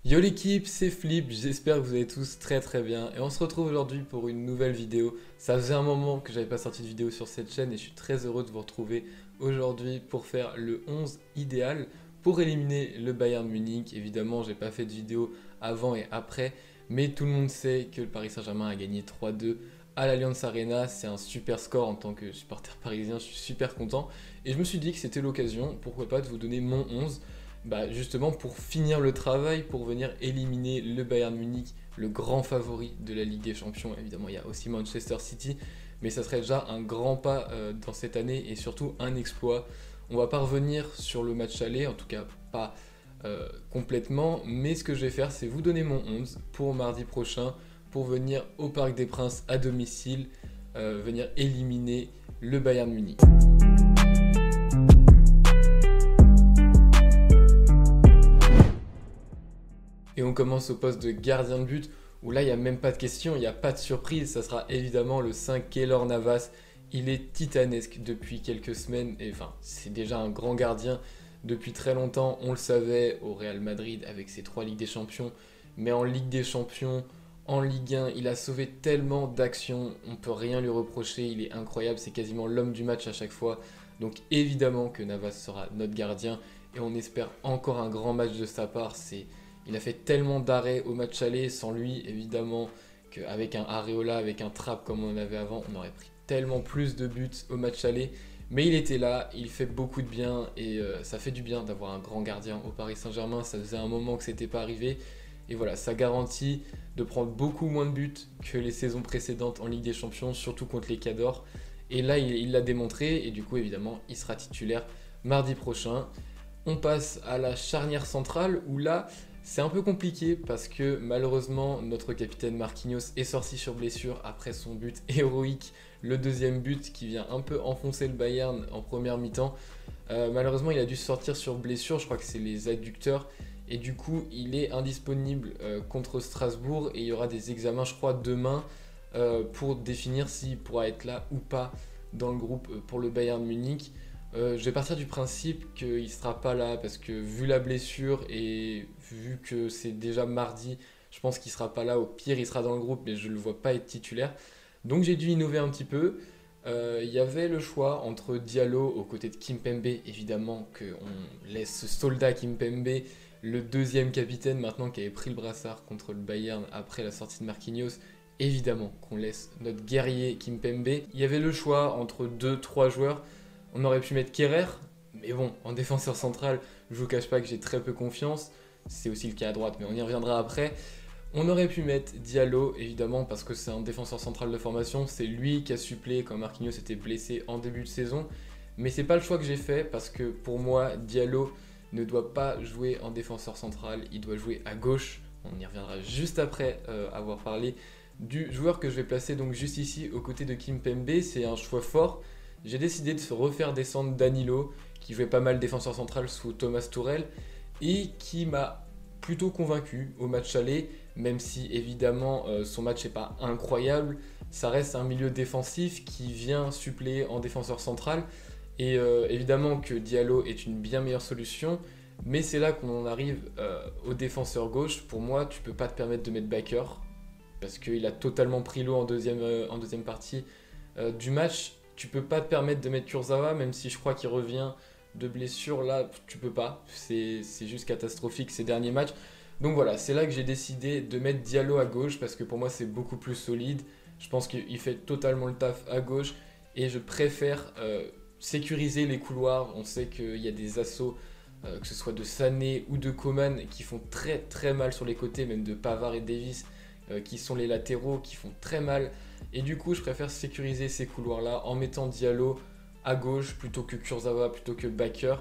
Yo l'équipe, c'est Flip, j'espère que vous allez tous très bien et on se retrouve aujourd'hui pour une nouvelle vidéo. Ça faisait un moment que j'avais pas sorti de vidéo sur cette chaîne et je suis très heureux de vous retrouver aujourd'hui pour faire le 11 idéal pour éliminer le Bayern Munich. Évidemment, j'ai pas fait de vidéo avant et après, mais tout le monde sait que le Paris Saint-Germain a gagné 3-2 à l'Allianz Arena. C'est un super score en tant que supporter parisien, je suis super content et je me suis dit que c'était l'occasion, pourquoi pas, de vous donner mon 11. Justement pour finir le travail, pour venir éliminer le Bayern Munich, le grand favori de la Ligue des Champions. Évidemment, il y a aussi Manchester City, mais ça serait déjà un grand pas dans cette année et surtout un exploit. On va pas revenir sur le match aller, en tout cas pas complètement, mais ce que je vais faire, c'est vous donner mon 11 pour mardi prochain, pour venir au Parc des Princes à domicile, venir éliminer le Bayern Munich. Et on commence au poste de gardien de but, où là, il n'y a même pas de question, il n'y a pas de surprise. Ça sera évidemment le 5 Keylor Navas. Il est titanesque depuis quelques semaines. Et enfin, c'est déjà un grand gardien depuis très longtemps. On le savait au Real Madrid avec ses 3 Ligues des Champions. Mais en Ligue des Champions, en Ligue 1, il a sauvé tellement d'actions. On ne peut rien lui reprocher. Il est incroyable. C'est quasiment l'homme du match à chaque fois. Donc évidemment que Navas sera notre gardien. Et on espère encore un grand match de sa part. Il a fait tellement d'arrêts au match aller, sans lui, évidemment, qu'avec un Areola, avec un Trapp comme on en avait avant, on aurait pris tellement plus de buts au match aller. Mais il était là, il fait beaucoup de bien et ça fait du bien d'avoir un grand gardien au Paris Saint-Germain. Ça faisait un moment que c'était pas arrivé. Et voilà, ça garantit de prendre beaucoup moins de buts que les saisons précédentes en Ligue des Champions, surtout contre les Cadors. Et là, il l'a démontré et du coup, évidemment, il sera titulaire mardi prochain. On passe à la charnière centrale où là, c'est un peu compliqué parce que malheureusement notre capitaine Marquinhos est sorti sur blessure après son but héroïque, le deuxième but qui vient un peu enfoncer le Bayern en première mi-temps. Malheureusement il a dû sortir sur blessure, je crois que c'est les adducteurs et du coup il est indisponible contre Strasbourg et il y aura des examens je crois demain pour définir s'il pourra être là ou pas dans le groupe pour le Bayern Munich. Je vais partir du principe qu'il ne sera pas là parce que vu la blessure et vu que c'est déjà mardi, je pense qu'il ne sera pas là. Au pire, il sera dans le groupe, mais je ne le vois pas être titulaire. Donc j'ai dû innover un petit peu. Il y avait le choix entre Diallo aux côtés de Kimpembe, évidemment qu'on laisse ce soldat Kimpembe, le deuxième capitaine maintenant qui avait pris le brassard contre le Bayern après la sortie de Marquinhos. Évidemment qu'on laisse notre guerrier Kimpembe. Il y avait le choix entre 2-3 joueurs. On aurait pu mettre Kerrer, mais bon, en défenseur central, je vous cache pas que j'ai très peu confiance. C'est aussi le cas à droite, mais on y reviendra après. On aurait pu mettre Diallo, évidemment, parce que c'est un défenseur central de formation. C'est lui qui a suppléé quand Marquinhos était blessé en début de saison. Mais c'est pas le choix que j'ai fait, parce que pour moi, Diallo ne doit pas jouer en défenseur central, il doit jouer à gauche. On y reviendra juste après avoir parlé du joueur que je vais placer donc juste ici aux côtés de Kimpembe. C'est un choix fort. J'ai décidé de se refaire descendre Danilo, qui jouait pas mal défenseur central sous Thomas Tuchel, et qui m'a plutôt convaincu au match aller, même si évidemment son match n'est pas incroyable, ça reste un milieu défensif qui vient suppléer en défenseur central, et évidemment que Diallo est une bien meilleure solution, mais c'est là qu'on en arrive au défenseur gauche. Pour moi, tu peux pas te permettre de mettre Bakker, parce qu'il a totalement pris l'eau en deuxième partie du match. Tu peux pas te permettre de mettre Kurzawa, même si je crois qu'il revient de blessure. Là, tu peux pas. C'est juste catastrophique ces derniers matchs. Donc voilà, c'est là que j'ai décidé de mettre Diallo à gauche parce que pour moi, c'est beaucoup plus solide. Je pense qu'il fait totalement le taf à gauche et je préfère sécuriser les couloirs. On sait qu'il y a des assauts, que ce soit de Sané ou de Coman, qui font très mal sur les côtés, même de Pavard et Davis, qui sont les latéraux, qui font très mal. Et du coup, je préfère sécuriser ces couloirs-là en mettant Diallo à gauche plutôt que Kurzawa, plutôt que Bakker.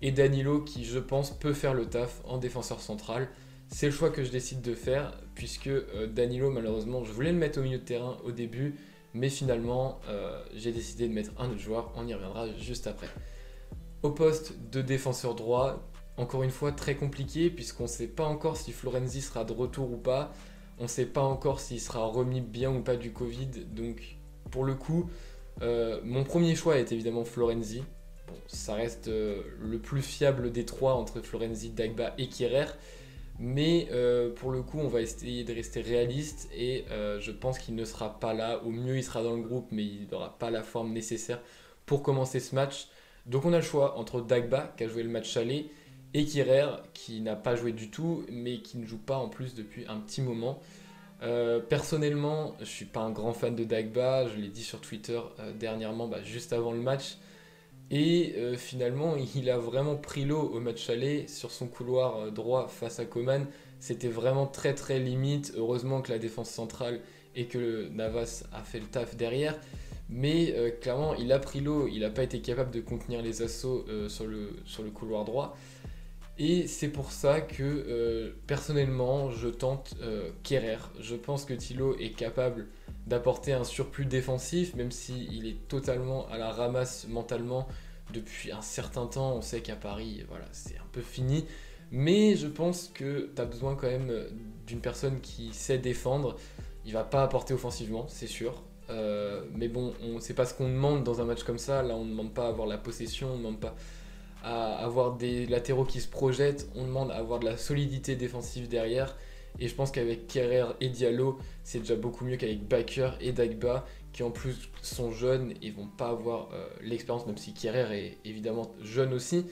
Et Danilo qui, je pense, peut faire le taf en défenseur central. C'est le choix que je décide de faire puisque Danilo, malheureusement, je voulais le mettre au milieu de terrain au début. Mais finalement, j'ai décidé de mettre un autre joueur. On y reviendra juste après. Au poste de défenseur droit, encore une fois, très compliqué puisqu'on ne sait pas encore si Florenzi sera de retour ou pas. On ne sait pas encore s'il sera remis bien ou pas du Covid. Donc, pour le coup, mon premier choix est évidemment Florenzi. Bon, ça reste le plus fiable des trois entre Florenzi, Dagba et Kerrer. Mais pour le coup, on va essayer de rester réaliste et je pense qu'il ne sera pas là. Au mieux, il sera dans le groupe, mais il n'aura pas la forme nécessaire pour commencer ce match. Donc on a le choix entre Dagba, qui a joué le match aller, et Kirer, qui n'a pas joué du tout, mais qui ne joue pas en plus depuis un petit moment. Personnellement, je suis pas un grand fan de Dagba, je l'ai dit sur Twitter dernièrement, juste avant le match. Et finalement, il a vraiment pris l'eau au match aller sur son couloir droit face à Coman. C'était vraiment très très limite. Heureusement que la défense centrale et que le Navas a fait le taf derrière. Mais clairement, il a pris l'eau. Il n'a pas été capable de contenir les assauts sur le couloir droit. Et c'est pour ça que personnellement, je tente Kehrer. Je pense que Thilo est capable d'apporter un surplus défensif, même s'il est totalement à la ramasse mentalement depuis un certain temps. On sait qu'à Paris, voilà, c'est un peu fini. Mais je pense que tu as besoin quand même d'une personne qui sait défendre. Il va pas apporter offensivement, c'est sûr. Mais bon, c'est pas ce qu'on demande dans un match comme ça. Là, on ne demande pas à avoir la possession, on ne demande pas à avoir des latéraux qui se projettent, on demande à avoir de la solidité défensive derrière. Et je pense qu'avec Kehrer et Diallo, c'est déjà beaucoup mieux qu'avec Bakker et Dagba, qui en plus sont jeunes et vont pas avoir l'expérience, même si Kehrer est évidemment jeune aussi,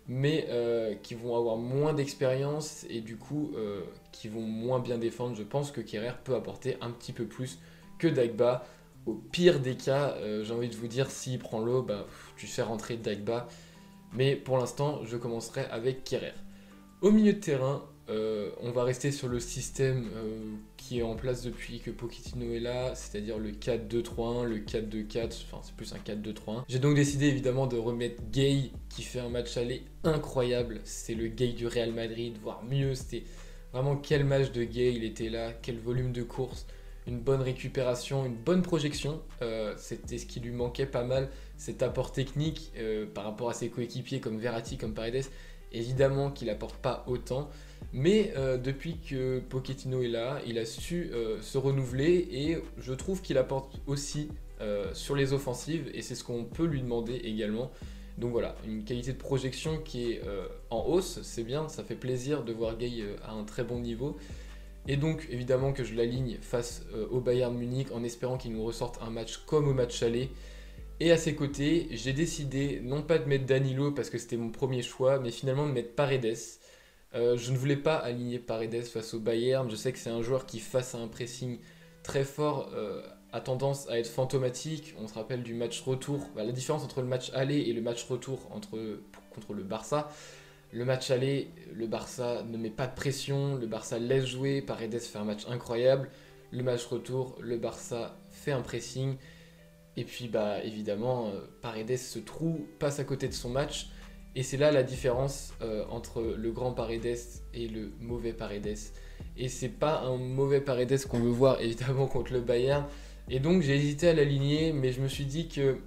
mais qui vont avoir moins d'expérience et du coup qui vont moins bien défendre. Je pense que Kehrer peut apporter un petit peu plus que Dagba. Au pire des cas, j'ai envie de vous dire, s'il prend l'eau, tu fais rentrer Dagba. Mais pour l'instant, je commencerai avec Kehrer. Au milieu de terrain, on va rester sur le système qui est en place depuis que Pochettino est là, c'est-à-dire le 4-2-3-1, le 4-2-4, enfin c'est plus un 4-2-3-1. J'ai donc décidé évidemment de remettre Gay, qui fait un match aller incroyable. C'est le Gay du Real Madrid, voire mieux. C'était vraiment quel match de Gay, il était là, quel volume de course, une bonne récupération, une bonne projection. C'était ce qui lui manquait pas mal, cet apport technique par rapport à ses coéquipiers comme Verratti, comme Paredes. Évidemment qu'il n'apporte pas autant, mais depuis que Pochettino est là, il a su se renouveler et je trouve qu'il apporte aussi sur les offensives et c'est ce qu'on peut lui demander également. Donc voilà, une qualité de projection qui est en hausse, c'est bien, ça fait plaisir de voir Gay à un très bon niveau. Et donc évidemment que je l'aligne face au Bayern Munich en espérant qu'il nous ressorte un match comme au match aller. Et à ses côtés, j'ai décidé non pas de mettre Danilo parce que c'était mon premier choix, mais finalement de mettre Paredes. Je ne voulais pas aligner Paredes face au Bayern. Je sais que c'est un joueur qui, face à un pressing très fort, a tendance à être fantomatique. On se rappelle du match retour. La différence entre le match aller et le match retour contre le Barça. Le match aller, le Barça ne met pas de pression, le Barça laisse jouer, Paredes fait un match incroyable. Le match retour, le Barça fait un pressing. Et puis évidemment, Paredes se trouve, passe à côté de son match. Et c'est là la différence entre le grand Paredes et le mauvais Paredes. Et c'est pas un mauvais Paredes qu'on veut voir évidemment contre le Bayern. Et donc j'ai hésité à l'aligner, mais je me suis dit que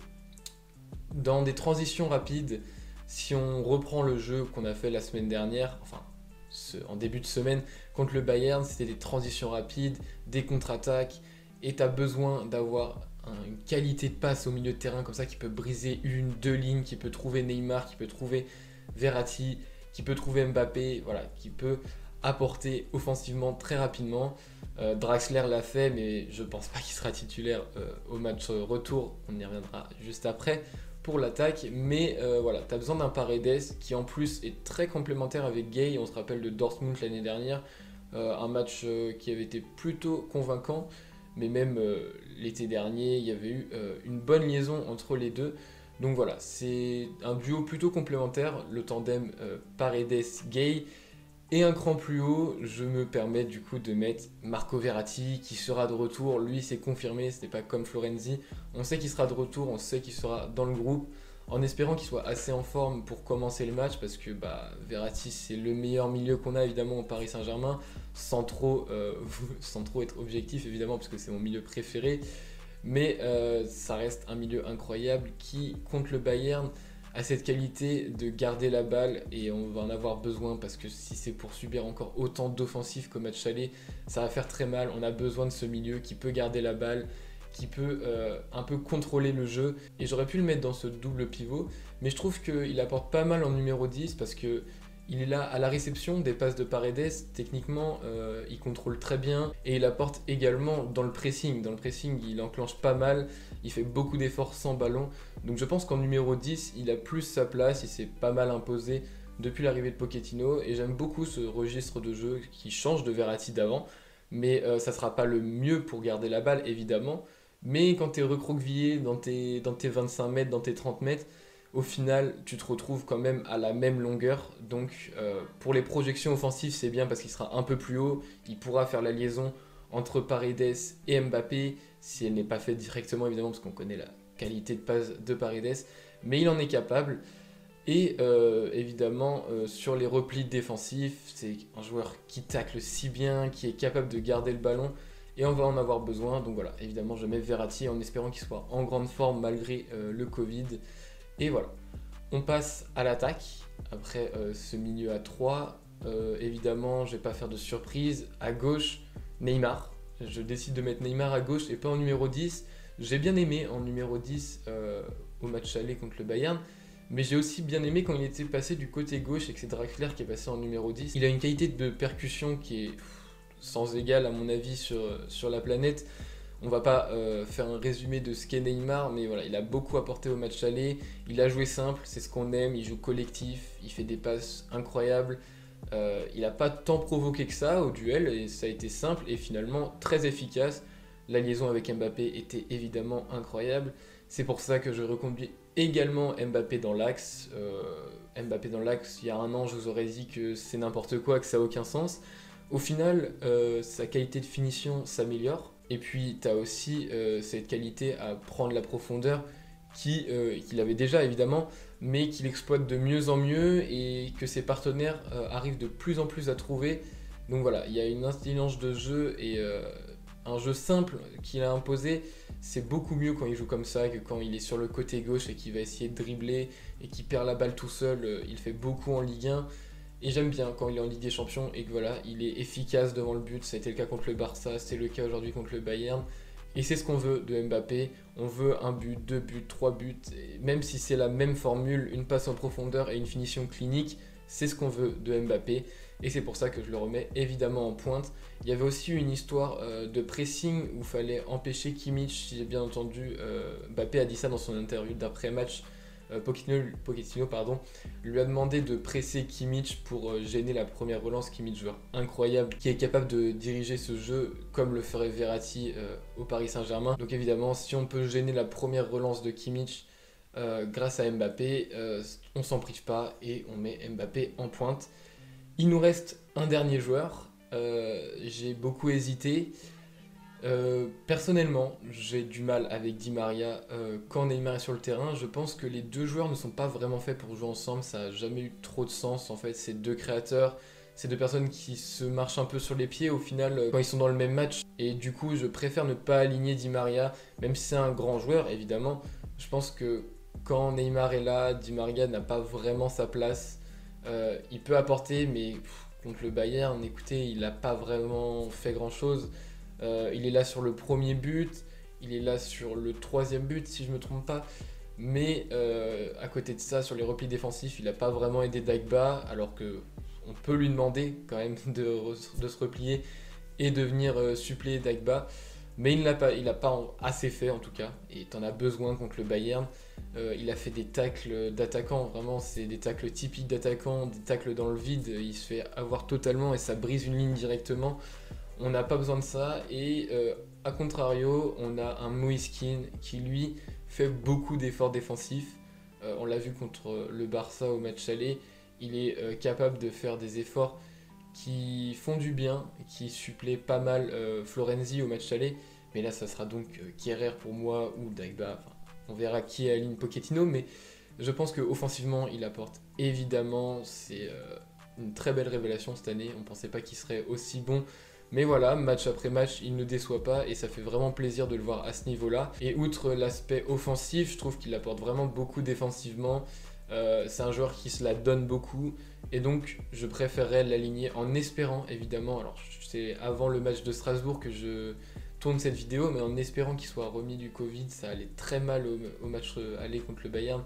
dans des transitions rapides, si on reprend le jeu qu'on a fait la semaine dernière, enfin en début de semaine contre le Bayern, c'était des transitions rapides, des contre-attaques, et tu as besoin d'avoir une qualité de passe au milieu de terrain comme ça qui peut briser une, deux lignes, qui peut trouver Neymar, qui peut trouver Verratti, qui peut trouver Mbappé, voilà, qui peut apporter offensivement très rapidement. Draxler l'a fait, mais je pense pas qu'il sera titulaire au match retour, on y reviendra juste après pour l'attaque, mais voilà, tu as besoin d'un Paredes qui en plus est très complémentaire avec Gay. On se rappelle de Dortmund l'année dernière, un match qui avait été plutôt convaincant, mais même l'été dernier, il y avait eu une bonne liaison entre les deux. Donc voilà, c'est un duo plutôt complémentaire, le tandem Paredes-Gay. Et un cran plus haut, je me permets du coup de mettre Marco Verratti qui sera de retour. Lui, c'est confirmé, ce n'est pas comme Florenzi. On sait qu'il sera de retour, on sait qu'il sera dans le groupe, en espérant qu'il soit assez en forme pour commencer le match, parce que Verratti, c'est le meilleur milieu qu'on a évidemment au Paris Saint-Germain, sans trop être objectif évidemment, parce que c'est mon milieu préféré. Mais ça reste un milieu incroyable qui, contre le Bayern, a cette qualité de garder la balle, et on va en avoir besoin parce que si c'est pour subir encore autant d'offensifs qu'au match aller, ça va faire très mal. On a besoin de ce milieu qui peut garder la balle, qui peut un peu contrôler le jeu, et j'aurais pu le mettre dans ce double pivot, mais je trouve qu'il apporte pas mal en numéro 10 parce que Il est là à la réception des passes de Paredes, techniquement il contrôle très bien et il apporte également dans le pressing. Dans le pressing il enclenche pas mal, il fait beaucoup d'efforts sans ballon. Donc je pense qu'en numéro 10 il a plus sa place, il s'est pas mal imposé depuis l'arrivée de Pochettino et j'aime beaucoup ce registre de jeu qui change de Verratti d'avant. Mais ça sera pas le mieux pour garder la balle évidemment. Mais quand tu es recroquevillé dans tes 25 mètres, dans tes 30 mètres, au final, tu te retrouves quand même à la même longueur. Donc, pour les projections offensives, c'est bien parce qu'il sera un peu plus haut. Il pourra faire la liaison entre Paredes et Mbappé, si elle n'est pas faite directement, évidemment, parce qu'on connaît la qualité de passe de Paredes. Mais il en est capable. Et évidemment, sur les replis défensifs, c'est un joueur qui tacle si bien, qui est capable de garder le ballon. Et on va en avoir besoin. Donc voilà, évidemment, je mets Verratti en espérant qu'il soit en grande forme malgré le Covid. Et voilà, on passe à l'attaque. Après ce milieu à 3, évidemment, je ne vais pas faire de surprise. À gauche, Neymar. Je décide de mettre Neymar à gauche et pas en numéro 10. J'ai bien aimé en numéro 10 au match aller contre le Bayern. Mais j'ai aussi bien aimé quand il était passé du côté gauche et que c'est Draxler qui est passé en numéro 10. Il a une qualité de percussion qui est sans égal à mon avis sur la planète. On va pas faire un résumé de ce qu'est Neymar, mais voilà, il a beaucoup apporté au match aller. Il a joué simple, c'est ce qu'on aime, il joue collectif, il fait des passes incroyables. Il n'a pas tant provoqué que ça au duel, et ça a été simple et finalement très efficace. La liaison avec Mbappé était évidemment incroyable. C'est pour ça que je reconduis également Mbappé dans l'axe. Mbappé dans l'axe, il y a un an, je vous aurais dit que c'est n'importe quoi, que ça n'a aucun sens. Au final, sa qualité de finition s'améliore. Et puis, tu as aussi cette qualité à prendre la profondeur qu'il avait déjà, évidemment, mais qu'il exploite de mieux en mieux et que ses partenaires arrivent de plus en plus à trouver. Donc voilà, il y a une intelligence de jeu et un jeu simple qu'il a imposé. C'est beaucoup mieux quand il joue comme ça que quand il est sur le côté gauche et qu'il va essayer de dribbler et qu'il perd la balle tout seul. Il fait beaucoup en Ligue 1. Et j'aime bien quand il est en Ligue des Champions et que voilà, il est efficace devant le but. Ça a été le cas contre le Barça, c'est le cas aujourd'hui contre le Bayern. Et c'est ce qu'on veut de Mbappé. On veut un but, 2 buts, 3 buts. Et même si c'est la même formule, une passe en profondeur et une finition clinique, c'est ce qu'on veut de Mbappé. Et c'est pour ça que je le remets évidemment en pointe. Il y avait aussi une histoire de pressing où il fallait empêcher Kimmich, si j'ai bien entendu. Mbappé a dit ça dans son interview d'après-match. Pochettino lui a demandé de presser Kimmich pour gêner la première relance. Kimmich, joueur incroyable, qui est capable de diriger ce jeu comme le ferait Verratti au Paris Saint-Germain. Donc évidemment, si on peut gêner la première relance de Kimmich grâce à Mbappé, on s'en prive pas et on met Mbappé en pointe. Il nous reste un dernier joueur. J'ai beaucoup hésité. Personnellement, j'ai du mal avec Di Maria quand Neymar est sur le terrain. Je pense que les deux joueurs ne sont pas vraiment faits pour jouer ensemble. Ça n'a jamais eu trop de sens. En fait, c'est deux créateurs, c'est deux personnes qui se marchent un peu sur les pieds au final quand ils sont dans le même match. Et du coup, je préfère ne pas aligner Di Maria, même si c'est un grand joueur, évidemment. Je pense que quand Neymar est là, Di Maria n'a pas vraiment sa place. Il peut apporter, mais contre le Bayern, écoutez, il n'a pas vraiment fait grand-chose. Il est là sur le premier but, il est là sur le troisième but si je ne me trompe pas, mais à côté de ça, sur les replis défensifs, il n'a pas vraiment aidé Dagba, alors qu'on peut lui demander quand même de se replier et de venir suppléer Dagba, mais il n'a pas assez fait en tout cas, et tu en as besoin contre le Bayern. Il a fait des tacles d'attaquant, vraiment c'est des tacles typiques d'attaquant, des tacles dans le vide, il se fait avoir totalement et ça brise une ligne directement. On n'a pas besoin de ça et à contrario, on a un Moiskin qui lui fait beaucoup d'efforts défensifs. On l'a vu contre le Barça au match aller, il est capable de faire des efforts qui font du bien, qui suppléent pas mal Florenzi au match aller. Mais là, ça sera donc Kehrer pour moi ou Dagba. Enfin, on verra qui est à ligne Pochettino, mais je pense qu'offensivement, il apporte évidemment. C'est une très belle révélation cette année. On ne pensait pas qu'il serait aussi bon. Mais voilà, match après match, il ne déçoit pas et ça fait vraiment plaisir de le voir à ce niveau-là. Et outre l'aspect offensif, je trouve qu'il apporte vraiment beaucoup défensivement. C'est un joueur qui se la donne beaucoup et donc je préférerais l'aligner en espérant évidemment, alors c'est avant le match de Strasbourg que je tourne cette vidéo, mais en espérant qu'il soit remis du Covid. Ça allait très mal au match aller contre le Bayern.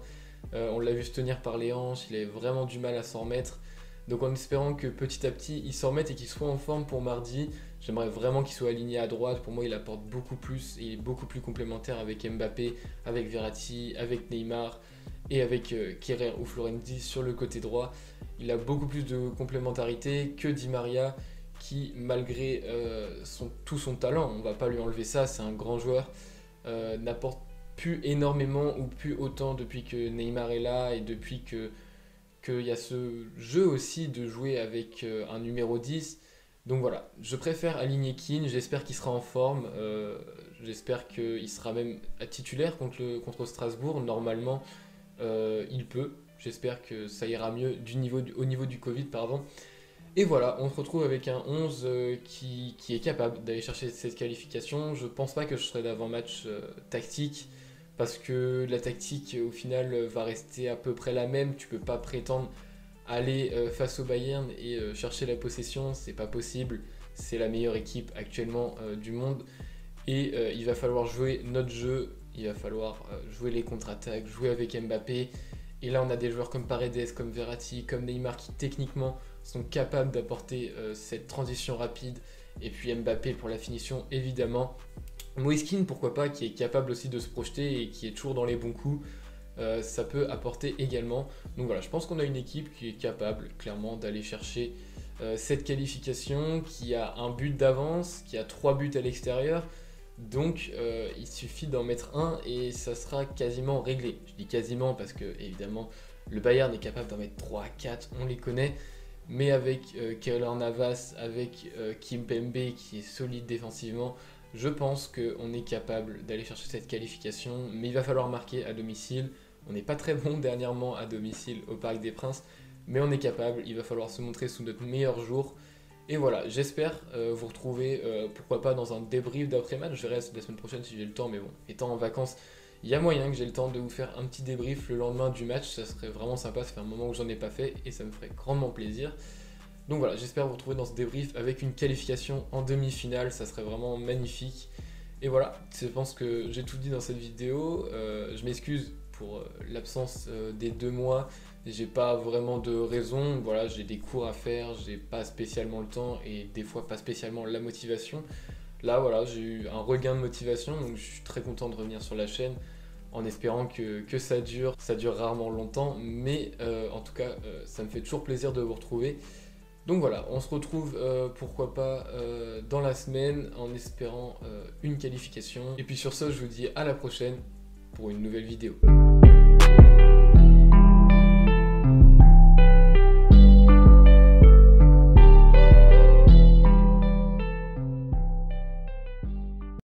On l'a vu se tenir par les hanches, il avait vraiment du mal à s'en remettre. Donc en espérant que petit à petit il s'en remette et qu'il soit en forme pour mardi. J'aimerais vraiment qu'il soit aligné à droite. Pour moi, il apporte beaucoup plus et il est beaucoup plus complémentaire avec Mbappé, avec Verratti, avec Neymar et avec Kehrer ou Florenzi sur le côté droit. Il a beaucoup plus de complémentarité que Di Maria qui, malgré tout son talent, on ne va pas lui enlever ça, c'est un grand joueur, n'apporte plus énormément ou plus autant depuis que Neymar est là et depuis qu'il y a ce jeu aussi de jouer avec un numéro 10. Donc voilà, je préfère aligner Kean, j'espère qu'il sera en forme, j'espère qu'il sera même titulaire contre Strasbourg, normalement il peut, j'espère que ça ira mieux au niveau du Covid, pardon. Et voilà, on se retrouve avec un 11 qui est capable d'aller chercher cette qualification. Je pense pas que je serai d'avant-match tactique, parce que la tactique au final va rester à peu près la même. Tu peux pas prétendre aller face au Bayern et chercher la possession, c'est pas possible. C'est la meilleure équipe actuellement du monde. Et il va falloir jouer notre jeu, il va falloir jouer les contre-attaques, jouer avec Mbappé. Et là, on a des joueurs comme Paredes, comme Verratti, comme Neymar qui techniquement sont capables d'apporter cette transition rapide. Et puis Mbappé pour la finition, évidemment. Moise Kean, pourquoi pas, qui est capable aussi de se projeter et qui est toujours dans les bons coups. Ça peut apporter également. Donc voilà, je pense qu'on a une équipe qui est capable, clairement, d'aller chercher cette qualification, qui a un but d'avance, qui a 3 buts à l'extérieur. Donc il suffit d'en mettre un et ça sera quasiment réglé. Je dis quasiment parce que évidemment le Bayern est capable d'en mettre 3 à 4, on les connaît. Mais avec Keylor Navas, avec Kimpembe qui est solide défensivement, je pense qu'on est capable d'aller chercher cette qualification. Mais il va falloir marquer à domicile. On n'est pas très bon dernièrement à domicile au Parc des Princes, mais on est capable. Il va falloir se montrer sous notre meilleur jour. Et voilà, j'espère vous retrouver, pourquoi pas dans un débrief d'après-match. Je verrai la semaine prochaine si j'ai le temps, mais bon, étant en vacances, il y a moyen que j'ai le temps de vous faire un petit débrief le lendemain du match. Ça serait vraiment sympa, ça fait un moment que j'en ai pas fait et ça me ferait grandement plaisir. Donc voilà, j'espère vous retrouver dans ce débrief avec une qualification en demi-finale, ça serait vraiment magnifique. Et voilà, je pense que j'ai tout dit dans cette vidéo. Je m'excuse pour l'absence des 2 mois. J'ai pas vraiment de raison, voilà, j'ai des cours à faire, j'ai pas spécialement le temps et des fois pas spécialement la motivation. Là voilà, j'ai eu un regain de motivation, donc je suis très content de revenir sur la chaîne en espérant que ça dure. Ça dure rarement longtemps, mais en tout cas, ça me fait toujours plaisir de vous retrouver. Donc voilà, on se retrouve pourquoi pas dans la semaine en espérant une qualification. Et puis sur ce, je vous dis à la prochaine pour une nouvelle vidéo.